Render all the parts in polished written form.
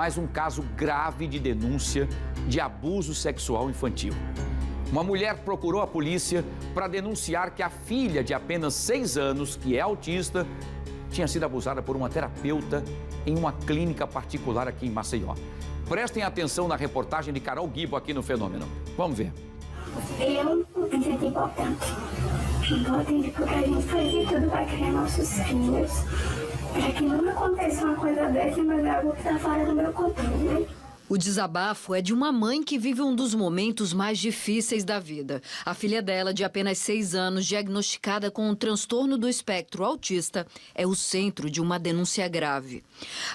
Mais um caso grave de denúncia de abuso sexual infantil. Uma mulher procurou a polícia para denunciar que a filha de apenas 6 anos, que é autista, tinha sido abusada por uma terapeuta em uma clínica particular aqui em Maceió. Prestem atenção na reportagem de Carol Guibo aqui no Fenômeno. Vamos ver. Eu me sinto importante. Importante porque a gente faz de tudo para criar nossos filhos. Para que não aconteça uma coisa dessa, mas é algo que está fora do meu controle. O desabafo é de uma mãe que vive um dos momentos mais difíceis da vida. A filha dela, de apenas 6 anos, diagnosticada com um transtorno do espectro autista, é o centro de uma denúncia grave.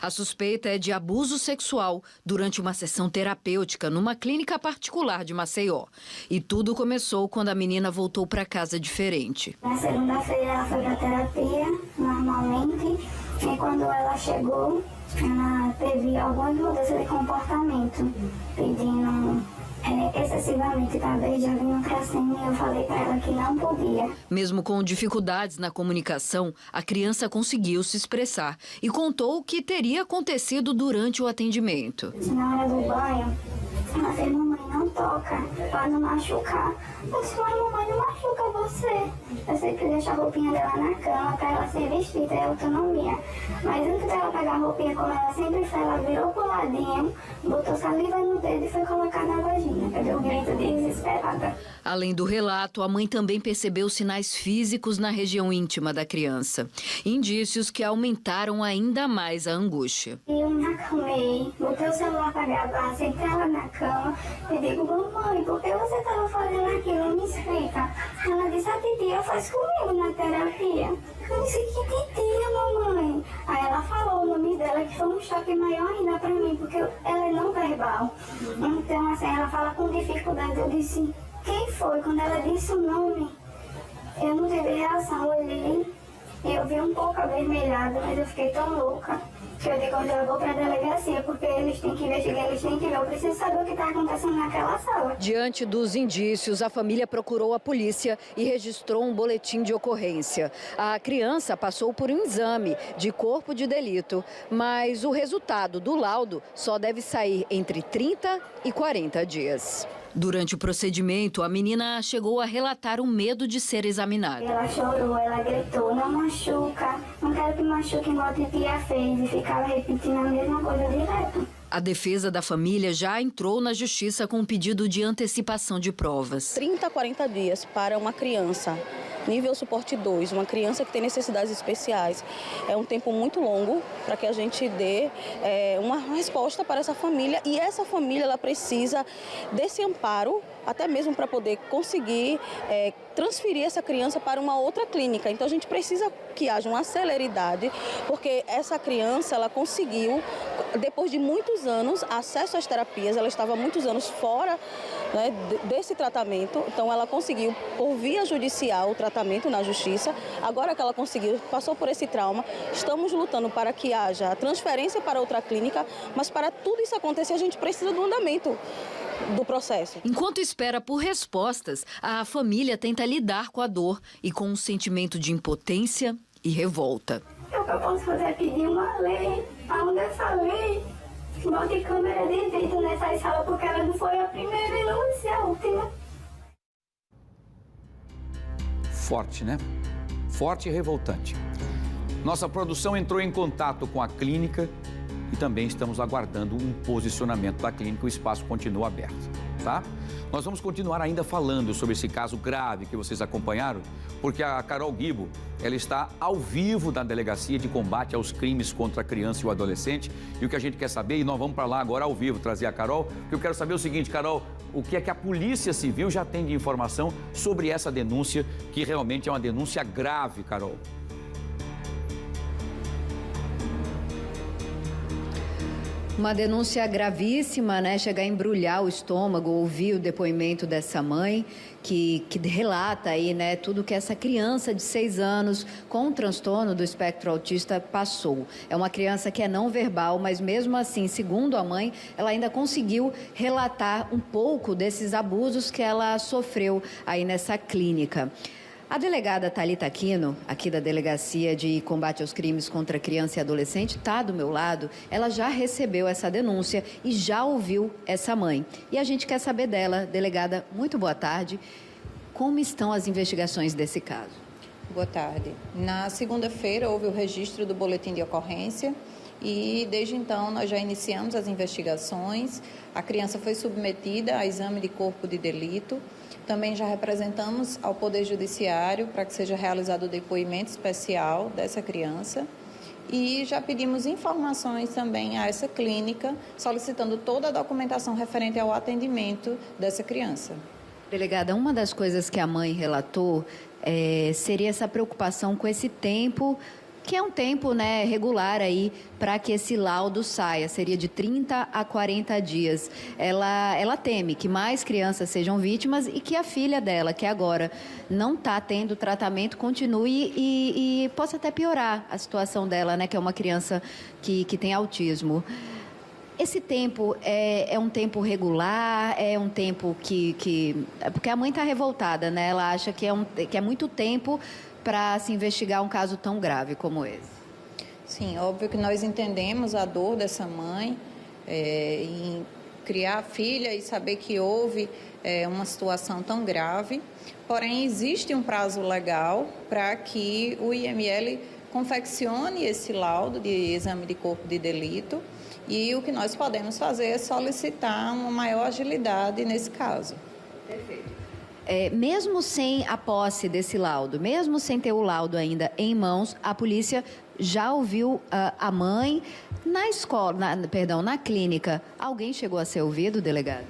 A suspeita é de abuso sexual durante uma sessão terapêutica numa clínica particular de Maceió. E tudo começou quando a menina voltou para casa diferente. Na segunda-feira ela foi para terapia, normalmente, e quando ela chegou, ela teve algumas mudanças de comportamento, pedindo excessivamente para beijar, vinham crescendo, e eu falei para ela que não podia. Mesmo com dificuldades na comunicação, a criança conseguiu se expressar e contou o que teria acontecido durante o atendimento. Na hora do banho, ela disse: mamãe, não toca, para não machucar. Eu disse: mas mamãe, não machuca você. Eu sempre deixo a roupinha dela na cama para ela ser vestida, é autonomia. Mas antes dela pegar a roupinha, como ela sempre faz, ela virou pro ladinho, botou saliva no dedo e foi colocar na vagina. Eu dei um grito desesperada. Além do relato, a mãe também percebeu sinais físicos na região íntima da criança. Indícios que aumentaram ainda mais a angústia. Eu me acalmei, botei o celular para gravar, sentei ela na cama e digo: mamãe, por que você estava fazendo aquilo? Me explica. Ela disse: a titia faz comigo na terapia. Eu disse: que titia, mamãe? Aí ela falou o nome dela, que foi um choque maior ainda para mim, porque ela é não verbal. Então, assim, ela fala com dificuldade. Eu disse: quem foi? Quando ela disse o nome, eu não tive reação. Eu olhei e eu vi um pouco avermelhado, mas eu fiquei tão louca que eu digo: eu vou para a delegacia, porque eles têm que investigar, eles têm que ver. Eu preciso saber o que está acontecendo naquela sala. Diante dos indícios, a família procurou a polícia e registrou um boletim de ocorrência. A criança passou por um exame de corpo de delito, mas o resultado do laudo só deve sair entre 30 e 40 dias. Durante o procedimento, a menina chegou a relatar o medo de ser examinada. Ela chorou, ela gritou: não machuca, não quero que machuque igual a titia fez, e ficava repetindo a mesma coisa direto. A defesa da família já entrou na justiça com um pedido de antecipação de provas. 30 a 40 dias para uma criança, nível suporte 2, uma criança que tem necessidades especiais. É um tempo muito longo para que a gente dê uma resposta para essa família, e essa família ela precisa desse amparo, até mesmo para poder conseguir transferir essa criança para uma outra clínica. Então a gente precisa que haja uma celeridade, porque essa criança ela conseguiu, depois de muitos anos, acesso às terapias. Ela estava há muitos anos fora, né, desse tratamento, então ela conseguiu, por via judicial, o tratamento na justiça. Agora que ela conseguiu, passou por esse trauma, estamos lutando para que haja a transferência para outra clínica, mas para tudo isso acontecer a gente precisa do andamento do processo. Enquanto espera por respostas, a família tenta lidar com a dor e com um sentimento de impotência e revolta. O que eu posso fazer é pedir uma lei, aonde essa lei bote câmera de vidro nessa sala, porque ela não foi a primeira e não vai ser a última. Forte, né? Forte e revoltante. Nossa produção entrou em contato com a clínica e também estamos aguardando um posicionamento da clínica. O espaço continua aberto, tá? Nós vamos continuar ainda falando sobre esse caso grave que vocês acompanharam, porque a Carol Guibo, ela está ao vivo na Delegacia de Combate aos Crimes contra a Criança e o Adolescente. E o que a gente quer saber, e nós vamos para lá agora ao vivo trazer a Carol, porque eu quero saber o seguinte: Carol, o que é que a Polícia Civil já tem de informação sobre essa denúncia, que realmente é uma denúncia grave, Carol? Uma denúncia gravíssima, né? Chegar a embrulhar o estômago, ouvir o depoimento dessa mãe que relata aí, né, tudo que essa criança de 6 anos com transtorno do espectro autista passou. É uma criança que é não verbal, mas mesmo assim, segundo a mãe, ela ainda conseguiu relatar um pouco desses abusos que ela sofreu aí nessa clínica. A delegada Thalita Aquino, aqui da Delegacia de Combate aos Crimes contra Criança e Adolescente, está do meu lado. Ela já recebeu essa denúncia e já ouviu essa mãe. E a gente quer saber dela. Delegada, muito boa tarde. Como estão as investigações desse caso? Boa tarde. Na segunda-feira houve o registro do boletim de ocorrência e desde então nós já iniciamos as investigações. A criança foi submetida a exame de corpo de delito. Também já representamos ao Poder Judiciário para que seja realizado o depoimento especial dessa criança. E já pedimos informações também a essa clínica, solicitando toda a documentação referente ao atendimento dessa criança. Delegada, uma das coisas que a mãe relatou seria essa preocupação com esse tempo, que é um tempo, né, regular aí para que esse laudo saia, seria de 30 a 40 dias. Ela teme que mais crianças sejam vítimas e que a filha dela, que agora não está tendo tratamento, continue e possa até piorar a situação dela, né, que é uma criança que tem autismo. Esse tempo é um tempo regular, é um tempo porque a mãe está revoltada, né? Ela acha que é muito tempo para se investigar um caso tão grave como esse. Sim, óbvio que nós entendemos a dor dessa mãe em criar a filha e saber que houve uma situação tão grave. Porém, existe um prazo legal para que o IML confeccione esse laudo de exame de corpo de delito. E o que nós podemos fazer é solicitar uma maior agilidade nesse caso. Perfeito. Mesmo sem a posse desse laudo, mesmo sem ter o laudo ainda em mãos, a polícia já ouviu a mãe na escola, na clínica. Alguém chegou a ser ouvido, delegado?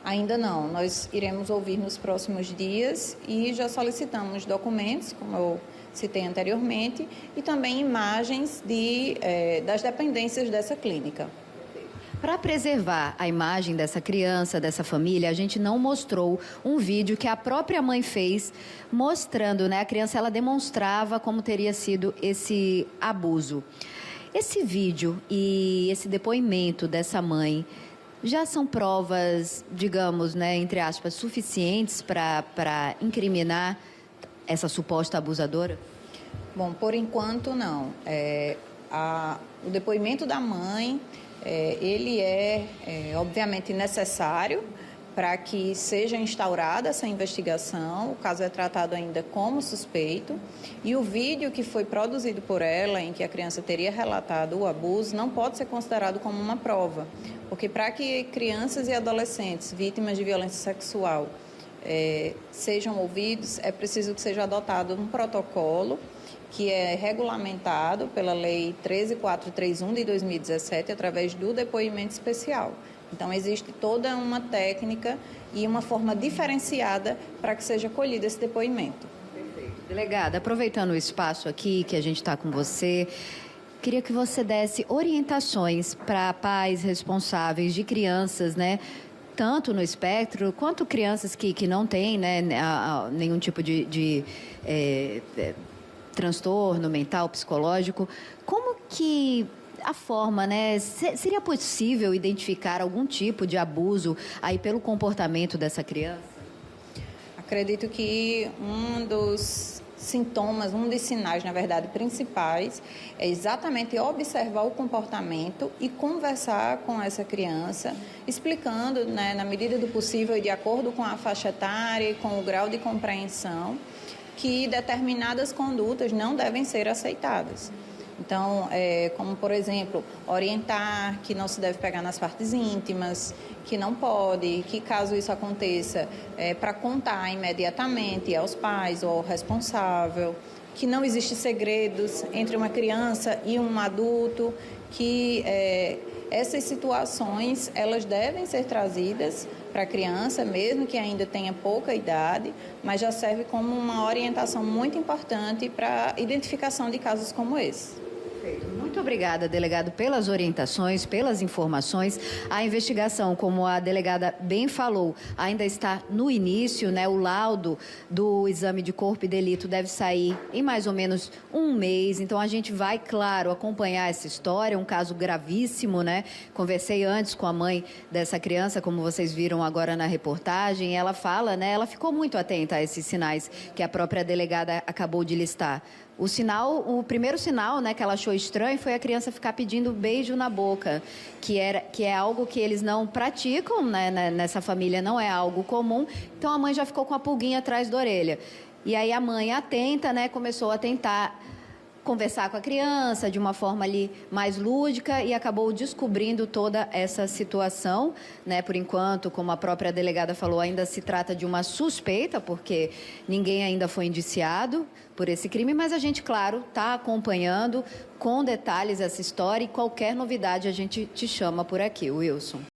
Ainda não. Nós iremos ouvir nos próximos dias e já solicitamos documentos, como eu citei anteriormente, e também imagens das dependências dessa clínica. Para preservar a imagem dessa criança, dessa família, a gente não mostrou um vídeo que a própria mãe fez, mostrando, né, a criança, ela demonstrava como teria sido esse abuso. Esse vídeo e esse depoimento dessa mãe já são provas, digamos, né, entre aspas, suficientes para incriminar essa suposta abusadora? Bom, por enquanto não. O depoimento da mãe, ele obviamente necessário para que seja instaurada essa investigação. O caso é tratado ainda como suspeito e o vídeo que foi produzido por ela, em que a criança teria relatado o abuso, não pode ser considerado como uma prova, porque para que crianças e adolescentes vítimas de violência sexual sejam ouvidos, é preciso que seja adotado um protocolo que é regulamentado pela Lei 13.431 de 2017, através do depoimento especial. Então, existe toda uma técnica e uma forma diferenciada para que seja colhido esse depoimento. Perfeito. Delegada, aproveitando o espaço aqui que a gente está com você, queria que você desse orientações para pais responsáveis de crianças, né? Tanto no espectro, quanto crianças que não têm, né, nenhum tipo de transtorno mental, psicológico. Como que a forma, né? Seria possível identificar algum tipo de abuso aí pelo comportamento dessa criança? Acredito que um dos sintomas, um dos sinais, na verdade, principais, é exatamente observar o comportamento e conversar com essa criança, explicando, né, na medida do possível e de acordo com a faixa etária e com o grau de compreensão, que determinadas condutas não devem ser aceitadas. Então, como, por exemplo, orientar que não se deve pegar nas partes íntimas, que não pode, que caso isso aconteça, para contar imediatamente aos pais ou ao responsável, que não existe segredos entre uma criança e um adulto, que essas situações, elas devem ser trazidas para a criança, mesmo que ainda tenha pouca idade, mas já serve como uma orientação muito importante para a identificação de casos como esse. Muito obrigada, delegado, pelas orientações, pelas informações. A investigação, como a delegada bem falou, ainda está no início, né? O laudo do exame de corpo e delito deve sair em mais ou menos um mês. Então, a gente vai, claro, acompanhar essa história, um caso gravíssimo, né? Conversei antes com a mãe dessa criança, como vocês viram agora na reportagem. Ela fala, né? Ela ficou muito atenta a esses sinais que a própria delegada acabou de listar. O primeiro sinal, né, que ela achou estranho foi a criança ficar pedindo beijo na boca, que é algo que eles não praticam, né, nessa família, não é algo comum. Então a mãe já ficou com a pulguinha atrás da orelha. E aí a mãe atenta, né, começou a tentar conversar com a criança de uma forma ali mais lúdica e acabou descobrindo toda essa situação, né? Por enquanto, como a própria delegada falou, ainda se trata de uma suspeita, porque ninguém ainda foi indiciado por esse crime, mas a gente, claro, está acompanhando com detalhes essa história e qualquer novidade a gente te chama por aqui, Wilson.